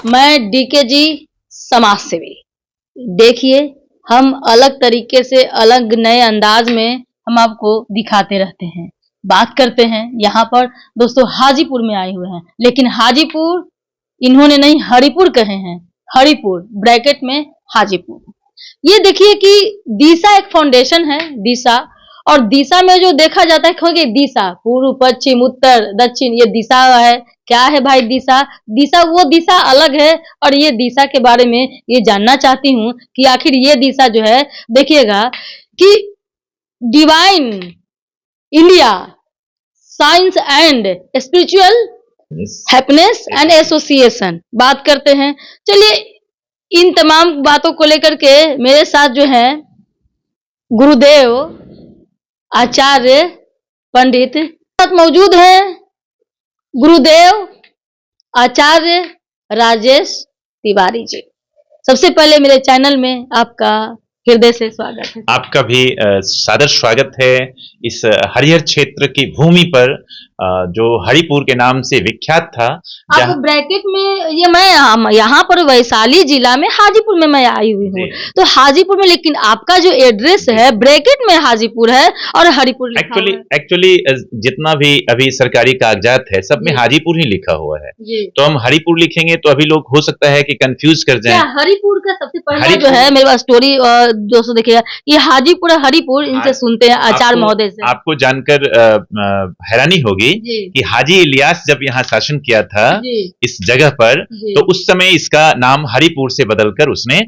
मैं डीके जी समाज सेवी। देखिए, हम अलग तरीके से अलग नए अंदाज में हम आपको दिखाते रहते हैं, बात करते हैं। यहाँ पर दोस्तों हाजीपुर में आए हुए हैं, लेकिन हाजीपुर इन्होंने नहीं हरिपुर कहे हैं। हरिपुर ब्रैकेट में हाजीपुर। ये देखिए कि दिशा एक फाउंडेशन है, दिशा। और दिशा में जो देखा जाता है क्योंकि दिशा पूर्व पश्चिम उत्तर दक्षिण ये दिशा है। क्या है भाई दिशा? दिशा वो दिशा अलग है। और ये दिशा के बारे में ये जानना चाहती हूँ कि आखिर ये दिशा जो है, देखिएगा कि divine India science and spiritual happiness and association बात करते हैं। चलिए इन तमाम बातों को लेकर के मेरे साथ जो है गुरुदेव आचार्य पंडित साथ मौजूद हैं। गुरुदेव आचार्य राजेश तिवारी जी, सबसे पहले मेरे चैनल में आपका हृदय से स्वागत है। आपका भी सादर स्वागत है इस हरिहर क्षेत्र की भूमि पर, जो हरिपुर के नाम से विख्यात था। आप ब्रैकेट में ये मैं यहाँ पर वैशाली जिला में हाजीपुर में मैं आई हुई हूँ, तो हाजीपुर में, लेकिन आपका जो एड्रेस है ब्रैकेट में हाजीपुर है और हरिपुर लिखा हुआ है। एक्चुअली जितना भी अभी सरकारी कागजात है सब में हाजीपुर ही लिखा हुआ है, तो हम हरिपुर लिखेंगे तो अभी लोग हो सकता है कि कंफ्यूज कर जाएं। हरिपुर का सबसे पहला जो है मेरे पास स्टोरी दोस्तों देखिएगा, ये हाजीपुर हरिपुर इनसे सुनते हैं आचार्य महोदय से। आपको जानकर हैरानी होगी कि हाजी इलियास जब यहाँ शासन किया था इस जगह पर, तो उस समय इसका नाम हरिपुर से बदलकर उसने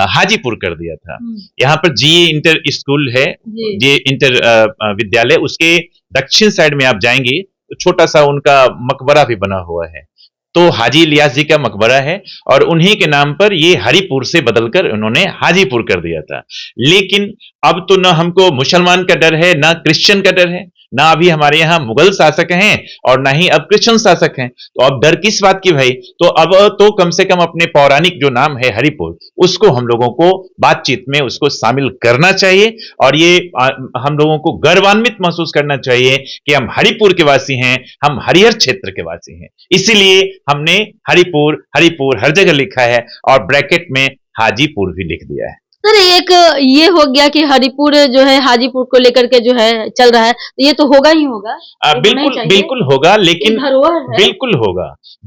हाजीपुर कर दिया था। यहाँ पर जीए इंटर स्कूल है, जीए इंटर विद्यालय, उसके दक्षिण साइड में आप जाएंगे तो छोटा सा उनका मकबरा भी बना हुआ है, तो हाजी इलियास जी का मकबरा है और उन्हीं के नाम पर ये हरिपुर से बदलकर उन्होंने हाजीपुर कर दिया था। लेकिन अब तो न हमको मुसलमान का डर है, ना क्रिश्चियन का डर है, ना अभी हमारे यहाँ मुगल शासक हैं और ना ही अब क्रिश्चियन शासक हैं, तो अब डर किस बात की भाई? तो अब तो कम से कम अपने पौराणिक जो नाम है हरिपुर, उसको हम लोगों को बातचीत में उसको शामिल करना चाहिए और ये हम लोगों को गर्वान्वित महसूस करना चाहिए कि हम हरिपुर के वासी हैं, हम हरिहर क्षेत्र के वासी हैं। इसीलिए हमने हरिपुर हरिपुर हर जगह लिखा है और ब्रैकेट में हाजीपुर भी लिख दिया है। सर एक ये हो गया कि हरिपुर जो है हाजीपुर को लेकर के जो है चल रहा है, तो ये तो होगा ही होगा। बिल्कुल होगा, लेकिन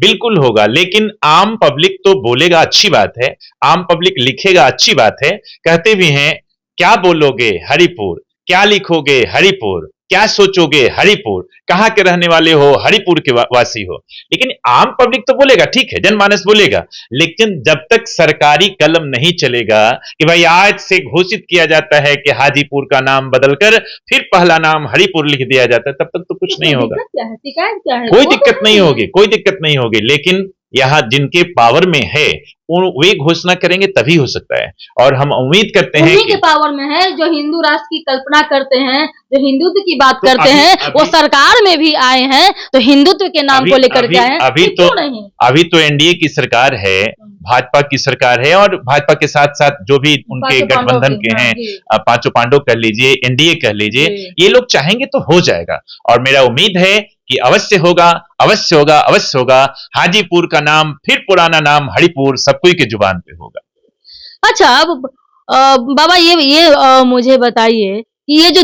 बिल्कुल होगा, लेकिन आम पब्लिक तो बोलेगा अच्छी बात है, आम पब्लिक लिखेगा अच्छी बात है, कहते भी हैं क्या बोलोगे हरिपुर, क्या लिखोगे हरिपुर, क्या सोचोगे हरिपुर, कहाँ के रहने वाले हो, हरिपुर के वासी हो। लेकिन आम पब्लिक तो बोलेगा, ठीक है, जनमानस बोलेगा, लेकिन जब तक सरकारी कलम नहीं चलेगा कि भाई आज से घोषित किया जाता है कि हाजीपुर का नाम बदलकर फिर पहला नाम हरिपुर लिख दिया जाता है, तब तक तो कुछ नहीं होगा। कोई दिक्कत नहीं होगी, कोई दिक्कत नहीं होगी, लेकिन यहाँ जिनके पावर में है वे घोषणा करेंगे तभी हो सकता है। और हम उम्मीद करते हैं कि पावर में है जो हिंदू राष्ट्र की कल्पना करते हैं, जो हिंदुत्व की बात करते हैं, वो सरकार में भी आए हैं, तो हिंदुत्व के नाम को लेकर के आए। अभी तो एनडीए की सरकार है, भाजपा की सरकार है, और भाजपा के साथ साथ जो भी उनके गठबंधन के हैं, पांचों पांडव कह लीजिए, एनडीए कह लीजिए, ये लोग चाहेंगे तो हो जाएगा। और मेरा उम्मीद है कि अवश्य होगा, अवश्य होगा, अवश्य होगा। हाजीपुर का नाम फिर पुराना नाम हरिपुर सब कोई के जुबान पे होगा। अच्छा अब बाबा ये मुझे बताइए कि ये जो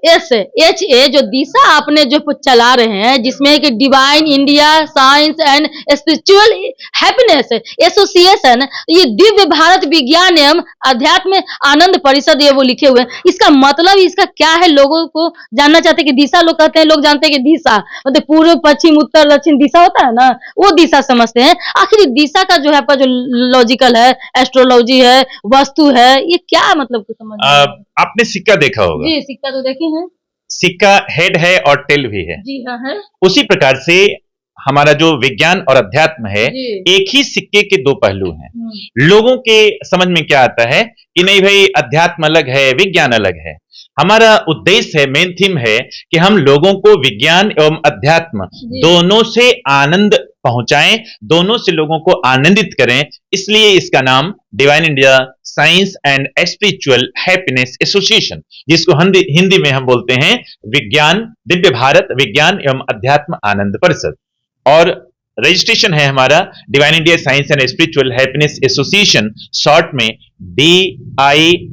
DISHA जो दिशा आपने जो चला रहे हैं, जिसमें कि divine India science and spiritual happiness association, ये दिव्य भारत विज्ञान एवं अध्यात्म आनंद परिषद, ये वो लिखे हुए हैं, इसका मतलब इसका क्या है? लोगों को जानना चाहते हैं कि दिशा लोग कहते हैं, लोग जानते हैं कि दिशा मतलब पूर्व पश्चिम उत्तर दक्षिण दिशा होता है ना, वो दिशा समझते हैं। आखिर दिशा का जो है आपका जो लॉजिकल है, एस्ट्रोलॉजी है, वस्तु है, ये क्या मतलब को समझ? आपने सिक्का देखा होगा? जी सिक्का तो देखे हैं। सिक्का हेड है और टेल भी है। जी हाँ है। उसी प्रकार से हमारा जो विज्ञान और अध्यात्म है, एक ही सिक्के के दो पहलू हैं। लोगों के समझ में क्या आता है कि नहीं भाई अध्यात्म अलग है, विज्ञान अलग है। हमारा उद्देश्य है, मेन थीम है कि हम लोगों को विज्ञान एवं अध्यात्म दोनों से आनंद पहुंचाएं, दोनों से लोगों को आनंदित करें। इसलिए इसका नाम divine India science and spiritual happiness association, जिसको हिंदी में हम बोलते हैं विज्ञान दिव्य भारत विज्ञान एवं अध्यात्म आनंद परिषद। और रजिस्ट्रेशन है हमारा divine India science and spiritual happiness association, short में DISSSHA,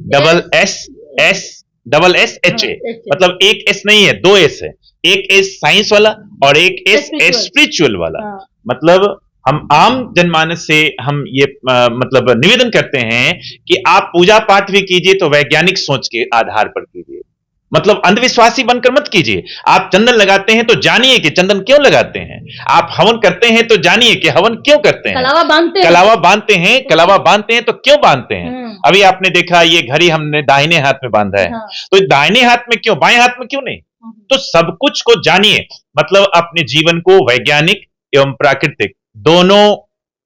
मतलब एक एस नहीं है, दो एस है, एक एस साइंस वाला और एक एस स्पिरिचुअल वाला। मतलब हम आम जनमानस से हम ये मतलब निवेदन करते हैं कि आप पूजा पाठ भी कीजिए तो वैज्ञानिक सोच के आधार पर कीजिए, मतलब अंधविश्वासी बनकर मत कीजिए। आप चंदन लगाते हैं तो जानिए कि चंदन क्यों लगाते हैं, आप हवन करते हैं तो जानिए कि हवन क्यों करते हैं, कलावा बांधते हैं तो क्यों बांधते हैं। अभी आपने देखा ये घड़ी हमने दाहिने हाथ में बांधा है, तो दाहिने हाथ में क्यों, बाएं हाथ में क्यों नहीं। तो सब कुछ को जानिए, मतलब अपने जीवन को वैज्ञानिक एवं प्राकृतिक दोनों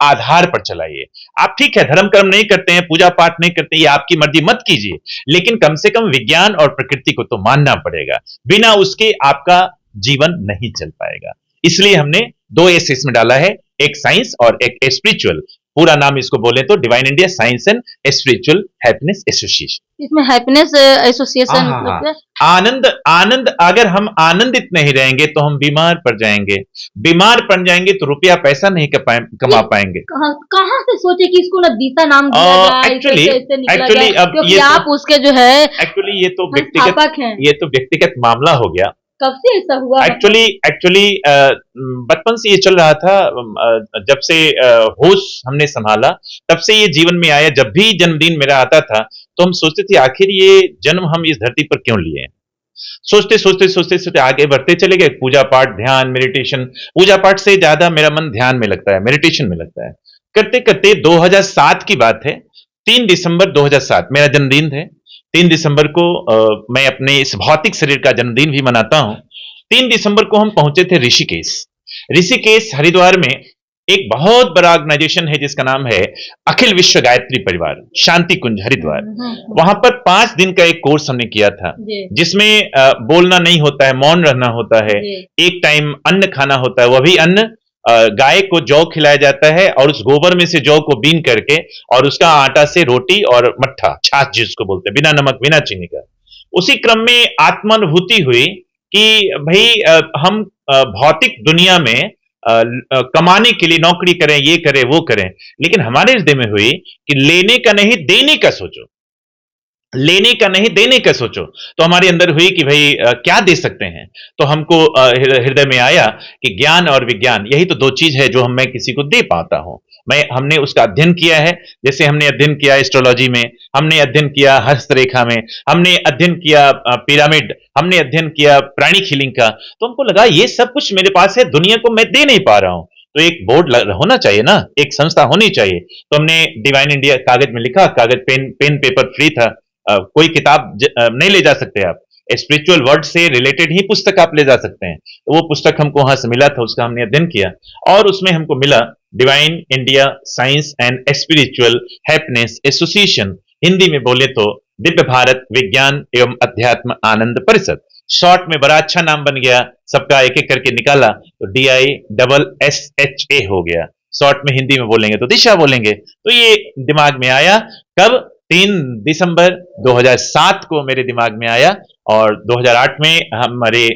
आधार पर चलाइए। आप ठीक है धर्म कर्म नहीं करते हैं, पूजा पाठ नहीं करते, ये आपकी मर्जी, मत कीजिए, लेकिन कम से कम विज्ञान और प्रकृति को तो मानना पड़ेगा, बिना उसके आपका जीवन नहीं चल पाएगा। इसलिए हमने दो एस इसमें डाला है, एक साइंस और एक स्पिरिचुअल। पूरा नाम इसको बोले तो divine India science and spiritual happiness association. इसमें हैप्पीनेस एसोसिएशन आनंद, आनंद, अगर हम आनंदित नहीं रहेंगे तो हम बीमार पड़ जाएंगे, बीमार पड़ जाएंगे तो रुपया पैसा नहीं कमा पाएंगे। कहाँ से सोचे कि इसको ना दिशा नाम दिया जाए, एक्चुअली अब ये आप उसके जो है एक्चुअली ये तो व्यक्तिगत मामला हो गया। कब से ऐसा हुआ? एक्चुअली बचपन से ये चल रहा था, जब से होश हमने संभाला तब से ये जीवन में आया। जब भी जन्मदिन मेरा आता था तो हम सोचते थे आखिर ये जन्म हम इस धरती पर क्यों लिए। सोचते आगे बढ़ते चले गए। पूजा पाठ, ध्यान, मेडिटेशन। पूजा पाठ से ज्यादा मेरा मन ध्यान में लगता है, मेडिटेशन में लगता है। करते करते 2007 की बात है, 3 दिसंबर 2007 मेरा जन्मदिन है। 3 दिसंबर को मैं अपने इस भौतिक शरीर का जन्मदिन भी मनाता हूं। 3 दिसंबर को हम पहुंचे थे ऋषिकेश हरिद्वार में। एक बहुत बड़ा ऑर्गेनाइजेशन है जिसका नाम है अखिल विश्व गायत्री परिवार, शांति कुंज हरिद्वार। वहां पर 5 दिन का एक कोर्स हमने किया था, जिसमें बोलना नहीं होता है, मौन रहना होता है, एक टाइम अन्न खाना होता है, वह भी अन्न गाय को जौ खिलाया जाता है और उस गोबर में से जौ को बीन करके और उसका आटा से रोटी और मट्ठा, छाछ जिसको बोलते हैं, बिना नमक बिना चीनी का। उसी क्रम में आत्मानुभूति हुई कि भाई हम भौतिक दुनिया में कमाने के लिए नौकरी करें, ये करें वो करें, लेकिन हमारे हृदय में हुई कि लेने का नहीं देने का सोचो, लेने का नहीं देने का सोचो। तो हमारे अंदर हुई कि भाई क्या दे सकते हैं। तो हमको हृदय में आया कि ज्ञान और विज्ञान, यही तो 2 चीज है जो मैं किसी को दे पाता हूं। हमने उसका अध्ययन किया है, जैसे हमने अध्ययन किया एस्ट्रोलॉजी में, हमने अध्ययन किया हस्तरेखा में, हमने अध्ययन किया पिरामिड, हमने अध्ययन किया प्राणिक हीलिंग का। तो हमको लगा ये सब कुछ मेरे पास है, दुनिया को मैं दे नहीं पा रहा हूं, तो एक बोर्ड होना चाहिए ना, एक संस्था होनी चाहिए। तो हमने डिवाइन इंडिया कागज में लिखा, कागज पेन पेपर फ्री था, कोई किताब नहीं ले जा सकते आप, स्पिरिचुअल वर्ल्ड से रिलेटेड ही पुस्तक आप ले जा सकते हैं। तो वो पुस्तक हमको वहां से मिला था, उसका हमने अध्ययन किया और उसमें हमको मिला divine India science and spiritual happiness association, Hindi में बोले तो दिव्य भारत विज्ञान एवं अध्यात्म आनंद परिषद। शॉर्ट में बड़ा अच्छा नाम बन गया, सबका एक एक करके निकाला तो DISSHA हो गया। शॉर्ट में हिंदी में बोलेंगे तो दिशा बोलेंगे। तो ये दिमाग में आया कब? 3 दिसंबर 2007 को मेरे दिमाग में आया और 2008 में हमारे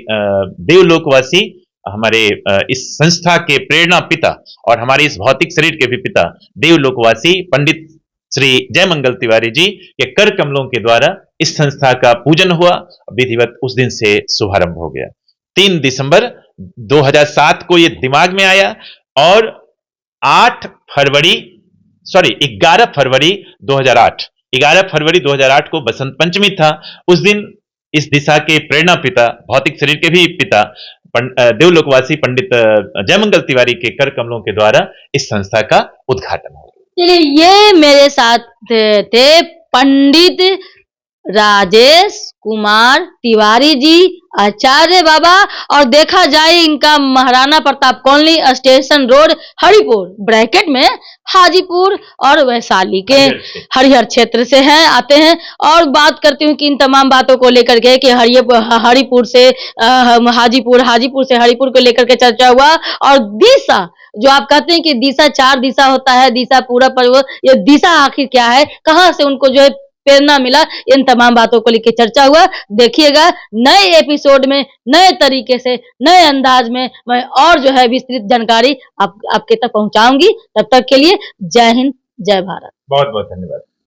देवलोकवासी, हमारे इस संस्था के प्रेरणा पिता और हमारे इस भौतिक शरीर के भी पिता देवलोकवासी पंडित श्री जयमंगल तिवारी जी के कर कमलों के द्वारा इस संस्था का पूजन हुआ, विधिवत उस दिन से शुभारंभ हो गया। 3 दिसंबर 2007 को ये दिमाग में आया और 11 फरवरी 2008 को बसंत पंचमी था। उस दिन इस दिशा के प्रेरणा पिता, भौतिक शरीर के भी पिता देवलोकवासी पंडित जयमंगल तिवारी के कर कमलों के द्वारा इस संस्था का उद्घाटन हो गया। चलिए, ये मेरे साथ थे पंडित राजेश कुमार तिवारी जी, आचार्य बाबा, और देखा जाए इनका Maharana Pratap colony, station road, Haripur bracket में हाजीपुर और वैशाली के हरिहर क्षेत्र से हैं, आते हैं। और बात करती हूँ कि इन तमाम बातों को लेकर के कि हरिपुर से हाजीपुर से हरिपुर को लेकर के चर्चा हुआ। और दिशा, जो आप कहते हैं कि दिशा 4 दिशा होता है, दिशा पूरा पर्व, ये दिशा आखिर क्या है, कहाँ से उनको जो है प्रेरणा मिला, इन तमाम बातों को लेकर चर्चा हुआ। देखिएगा नए एपिसोड में नए तरीके से नए अंदाज में मैं और जो है विस्तृत जानकारी आपके तक पहुंचाऊंगी। तब तक के लिए जय हिंद, जय भारत। बहुत बहुत धन्यवाद।